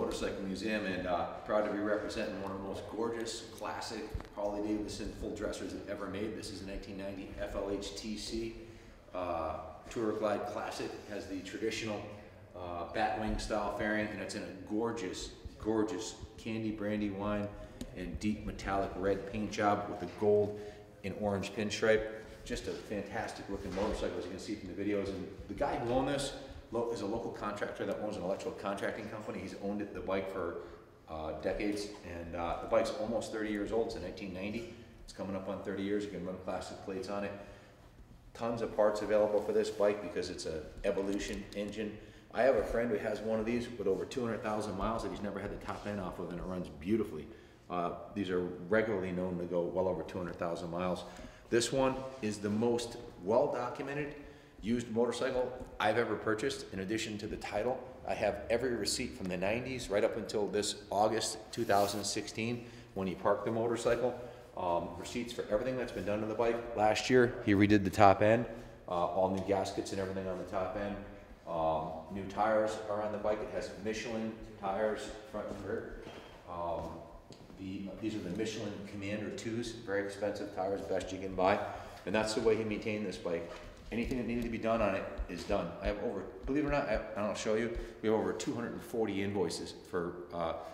Motorcycle Museum, and proud to be representing one of the most gorgeous, classic Harley Davidson full dressers ever made. This is a 1990 FLHT Tour Glide Classic. It has the traditional batwing style fairing, and it's in a gorgeous, gorgeous candy brandy wine and deep metallic red paint job with the gold and orange pinstripe. Just a fantastic looking motorcycle, as you can see from the videos. And the guy who owned this is a local contractor that owns an electrical contracting company. He's owned the bike for decades, and the bike's almost 30 years old. It's a 1990. It's coming up on 30 years. You can run classic plates on it. Tons of parts available for this bike because it's a Evolution engine. I have a friend who has one of these with over 200,000 miles that he's never had the top end off of, and it runs beautifully. These are regularly known to go well over 200,000 miles. This one is the most well-documented used motorcycle I've ever purchased. In addition to the title, I have every receipt from the 90s right up until this August 2016 when he parked the motorcycle. Receipts for everything that's been done to the bike. Last year, he redid the top end, all new gaskets and everything on the top end. New tires are on the bike. It has Michelin tires, front and rear. These are the Michelin Commander 2s, very expensive tires, best you can buy. And that's the way he maintained this bike. Anything that needed to be done on it is done. I have over, believe it or not, I'll show you, we have over 240 invoices for,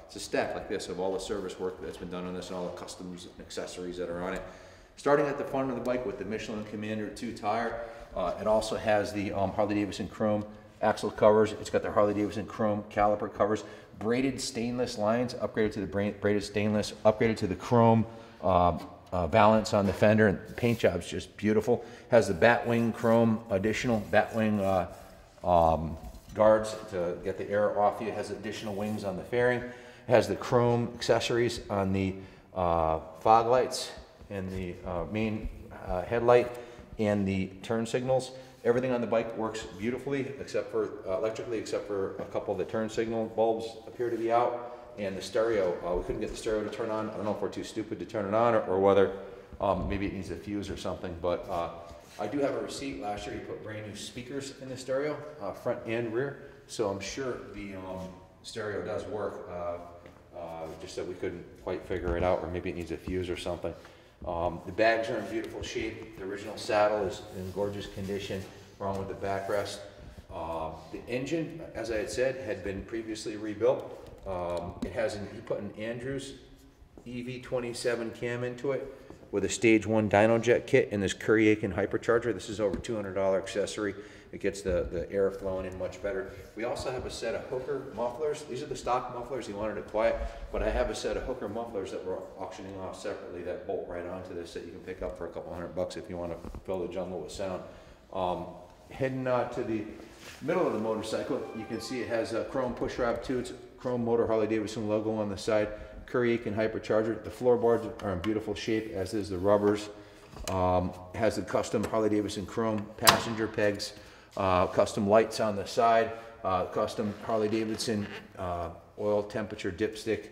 it's a stack like this of all the service work that's been done on this and all the customs and accessories that are on it. Starting at the front of the bike with the Michelin Commander 2 tire, it also has the Harley Davidson chrome axle covers. It's got the Harley Davidson chrome caliper covers, braided stainless lines, upgraded to the braided stainless, upgraded to the chrome valance on the fender, and the paint job's just beautiful. Has the batwing chrome, additional batwing guards to get the air off you. It has additional wings on the fairing. It has the chrome accessories on the fog lights and the main headlight and the turn signals. Everything on the bike works beautifully, except for electrically, except for a couple of the turn signal bulbs appear to be out. And the stereo, we couldn't get the stereo to turn on. I don't know if we're too stupid to turn it on, or whether maybe it needs a fuse or something. But I do have a receipt. Last year he put brand new speakers in the stereo, front and rear. So I'm sure the stereo does work. Just that we couldn't quite figure it out, or maybe it needs a fuse or something. The bags are in beautiful shape. The original saddle is in gorgeous condition, along with the backrest. The engine, as I had said, had been previously rebuilt. It has he put an Andrews EV27 cam into it with a stage 1 dyno jet kit and this Curry Aiken hypercharger. This is over $200 accessory. It gets the air flowing in much better. We also have a set of Hooker mufflers. These are the stock mufflers. He wanted it quiet, but I have a set of Hooker mufflers that we're auctioning off separately that bolt right onto this that you can pick up for a couple $100 if you want to fill the jungle with sound. Heading to the middle of the motorcycle, you can see it has a chrome push rod toots, chrome motor Harley Davidson logo on the side, Curry Aiken hypercharger. The floorboards are in beautiful shape, as is the rubbers. It has the custom Harley Davidson chrome passenger pegs, custom lights on the side, custom Harley Davidson oil temperature dipstick.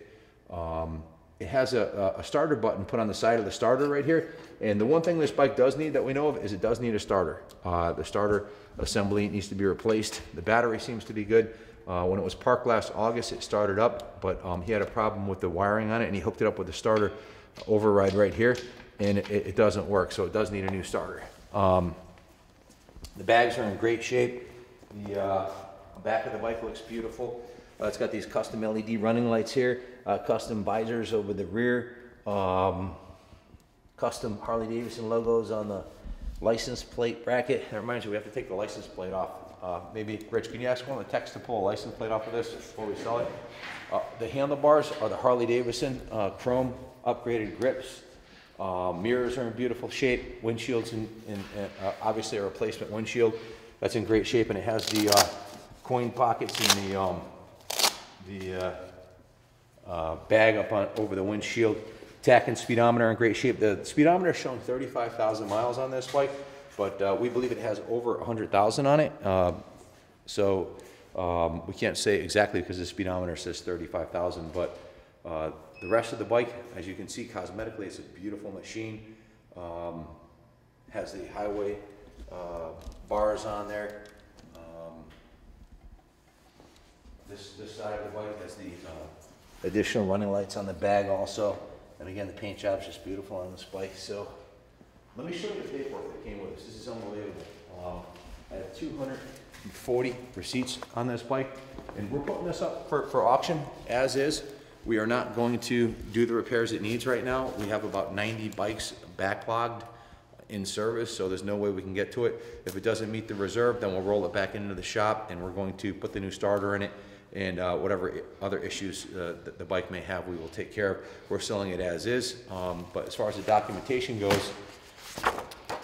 It has a starter button put on the side of the starter right here. And the one thing this bike does need that we know of is it does need a starter. The starter assembly needs to be replaced. The battery seems to be good. When it was parked last August, it started up, but he had a problem with the wiring on it, and he hooked it up with the starter override right here, and it doesn't work, so it does need a new starter. The bags are in great shape. The back of the bike looks beautiful. It's got these custom LED running lights here, custom visors over the rear, custom Harley Davidson logos on the license plate bracket. That reminds me, we have to take the license plate off. Maybe, Rich, can you ask one of the techs to pull a license plate off of this before we sell it? The handlebars are the Harley Davidson chrome upgraded grips. Mirrors are in beautiful shape. Windshields and obviously a replacement windshield. That's in great shape, and it has the coin pockets and the bag up on over the windshield. Tach and speedometer in great shape. The speedometer is showing 35,000 miles on this bike, but we believe it has over 100,000 on it. So we can't say exactly because the speedometer says 35,000, but the rest of the bike, as you can see, cosmetically, it's a beautiful machine. Has the highway bars on there. This side of the bike has the additional running lights on the bag also. And again, the paint job is just beautiful on this bike. So let me show you the paperwork that came with this. This is unbelievable. I have 240 receipts on this bike, and we're putting this up for auction as is. We are not going to do the repairs it needs right now. We have about 90 bikes backlogged in service, so there's no way we can get to it. If it doesn't meet the reserve, then we'll roll it back into the shop, and we're going to put the new starter in it, and whatever other issues that the bike may have, we will take care of. We're selling it as is, but as far as the documentation goes,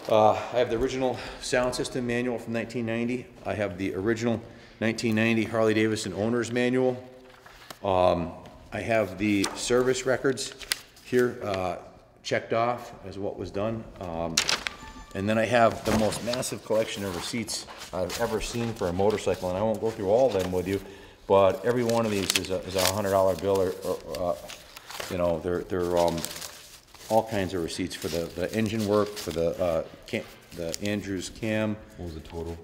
I have the original sound system manual from 1990. I have the original 1990 Harley Davidson owner's manual. I have the service records here checked off as what was done. And then I have the most massive collection of receipts I've ever seen for a motorcycle, and I won't go through all of them with you, but every one of these is a $100 bill, or you know, they're all kinds of receipts for the engine work, for the Andrews cam. What was the total?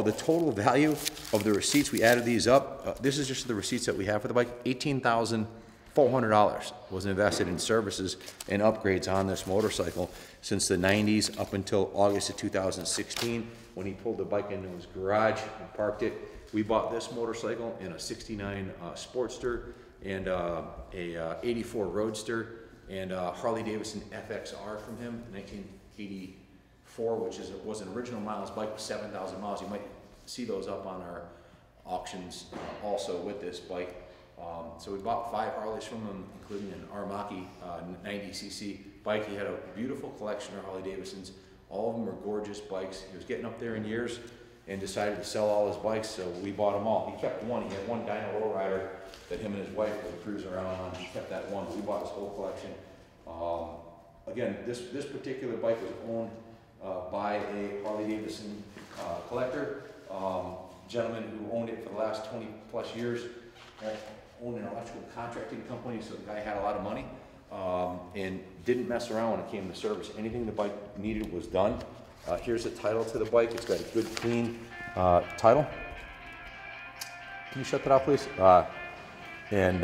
The total value of the receipts, we added these up. This is just the receipts that we have for the bike. $18,400 was invested in services and upgrades on this motorcycle since the 90s up until August of 2016, when he pulled the bike into his garage and parked it. We bought this motorcycle in a 69 Sportster and a 84 Roadster, and Harley Davidson FXR from him in 1984, which was an original miles bike with 7,000 miles. You might see those up on our auctions also with this bike. So we bought 5 Harleys from him, including an Aramaki 90cc bike. He had a beautiful collection of Harley Davidsons. All of them were gorgeous bikes. He was getting up there in years and decided to sell all his bikes, so we bought them all. He kept one. He had one Dyno Lowrider that him and his wife would cruise around on. He kept that one, but we bought his whole collection. Again, this particular bike was owned by a Harley Davidson collector, gentleman who owned it for the last 20 plus years, owned an electrical contracting company, so the guy had a lot of money, and didn't mess around when it came to service. Anything the bike needed was done. Here's the title to the bike. It's got a good, clean title. Can you shut that off, please? And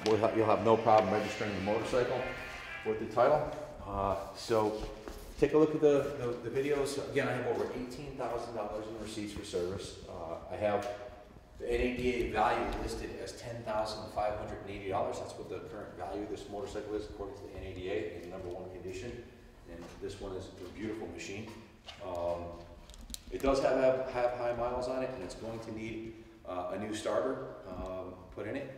you'll have no problem registering the motorcycle with the title. So take a look at the videos. Again, I have over $18,000 in receipts for service. I have the NADA value listed as $10,580. That's what the current value of this motorcycle is according to the NADA in #1 condition. And this one is a beautiful machine. It does have high miles on it, and it's going to need a new starter put in it,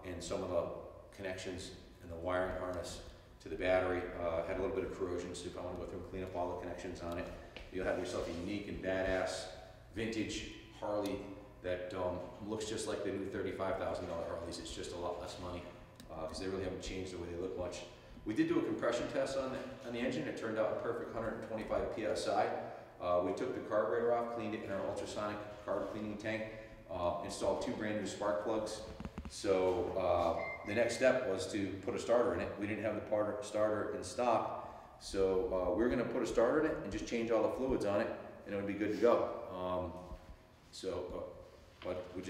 and some of the connections and the wiring harness to the battery had a little bit of corrosion, so if I want to go through and clean up all the connections on it, you'll have yourself a unique and badass vintage Harley that looks just like the new $35,000 Harleys. It's just a lot less money because they really haven't changed the way they look much. We did do a compression test on the engine. It turned out a perfect 125 PSI. We took the carburetor off, cleaned it in our ultrasonic carb cleaning tank, installed 2 brand new spark plugs. So the next step was to put a starter in it. We didn't have the starter in stock, so we were going to put a starter in it and just change all the fluids on it, and it would be good to go. But we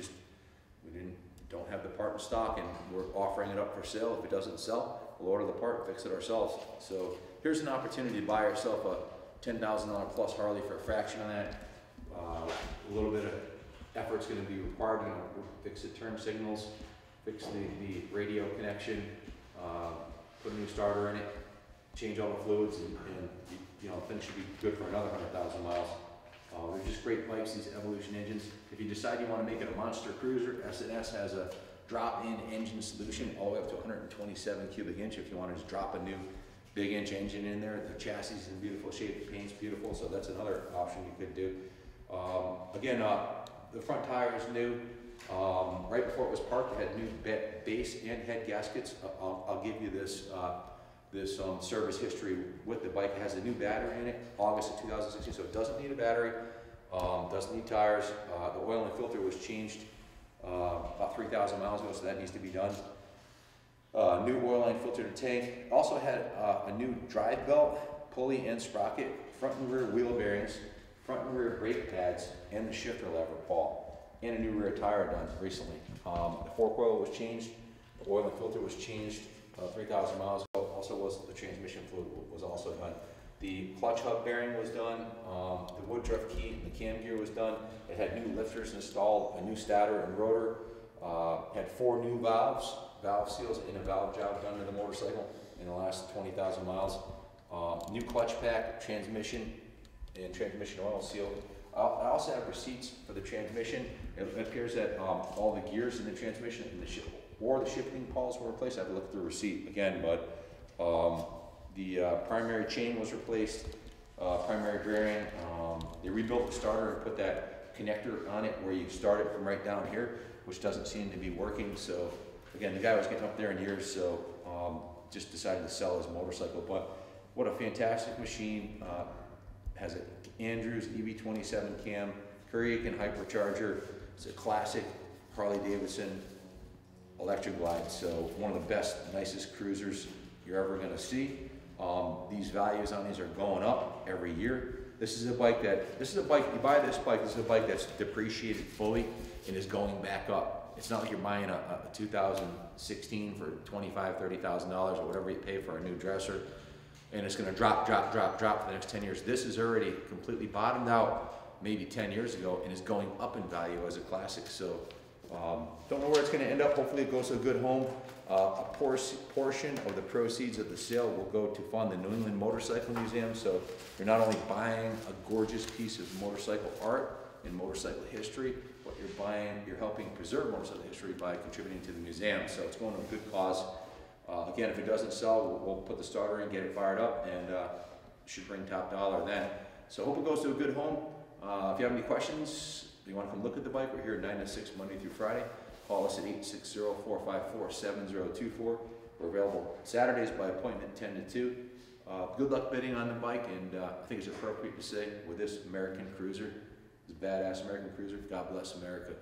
don't have the part in stock, and we're offering it up for sale. If it doesn't sell, we'll order the part and fix it ourselves. So here's an opportunity to buy yourself a $10,000 plus Harley for a fraction of that. A little bit of effort's going to be required. You know, fix the turn signals, fix the radio connection, put a new starter in it, change all the fluids, and you know, things should be good for another 100,000 miles. They're just great bikes, these Evolution engines. If you decide you want to make it a monster cruiser, S&S has a drop-in engine solution all the way up to 127 cubic inch. If you want to just drop a new big inch engine in there, the chassis is in beautiful shape, the paint's beautiful, so that's another option you could do. Again, the front tire is new. Right before it was parked, it had new base and head gaskets. I'll give you this service history with the bike. It has a new battery in it, August of 2016, so it doesn't need a battery, doesn't need tires. The oil and filter was changed about 3,000 miles ago, so that needs to be done. New oil line filter to tank. Also had a new drive belt, pulley and sprocket, front and rear wheel bearings, front and rear brake pads, and the shifter lever ball. and a new rear tire done recently. The fork oil was changed, the oil and filter was changed 3,000 miles ago. Also was the transmission fluid was also done. The clutch hub bearing was done, the Woodruff key and the cam gear was done. It had new lifters installed, a new stator and rotor, had 4 new valves, valve seals, and a valve job done to the motorcycle in the last 20,000 miles. New clutch pack, transmission, and transmission oil seal. I also have receipts for the transmission. It appears that all the gears in the transmission and the shifting pawls were replaced. I have to look at the receipt again, but the primary chain was replaced, primary bearing. They rebuilt the starter and put that connector on it where you start it from right down here, which doesn't seem to be working. So again, the guy was getting up there in years, so just decided to sell his motorcycle. But what a fantastic machine. Has an Andrews EV27 cam, Kuriakin hypercharger. It's a classic Harley Davidson electric glide. So one of the best, nicest cruisers you're ever gonna see. These values on these are going up every year. This is a bike, you buy this bike, this is a bike that's depreciated fully and is going back up. It's not like you're buying a 2016 for $25,000, $30,000 or whatever you pay for a new dresser, and it's gonna drop for the next 10 years. This is already completely bottomed out maybe 10 years ago and is going up in value as a classic. So don't know where it's gonna end up. Hopefully it goes to a good home. A portion of the proceeds of the sale will go to fund the New England Motorcycle Museum. So you're not only buying a gorgeous piece of motorcycle art and motorcycle history, but you're helping preserve motorcycle history by contributing to the museum. So it's going to a good cause. Again, if it doesn't sell, we'll put the starter in, get it fired up, and should bring top dollar then. So hope it goes to a good home. If you have any questions, if you want to come look at the bike, we're here 9 to 6 Monday through Friday. Call us at 860-454-7024. We're available Saturdays by appointment 10 to 2. Good luck bidding on the bike, and I think it's appropriate to say with this American cruiser, this badass American cruiser, God bless America.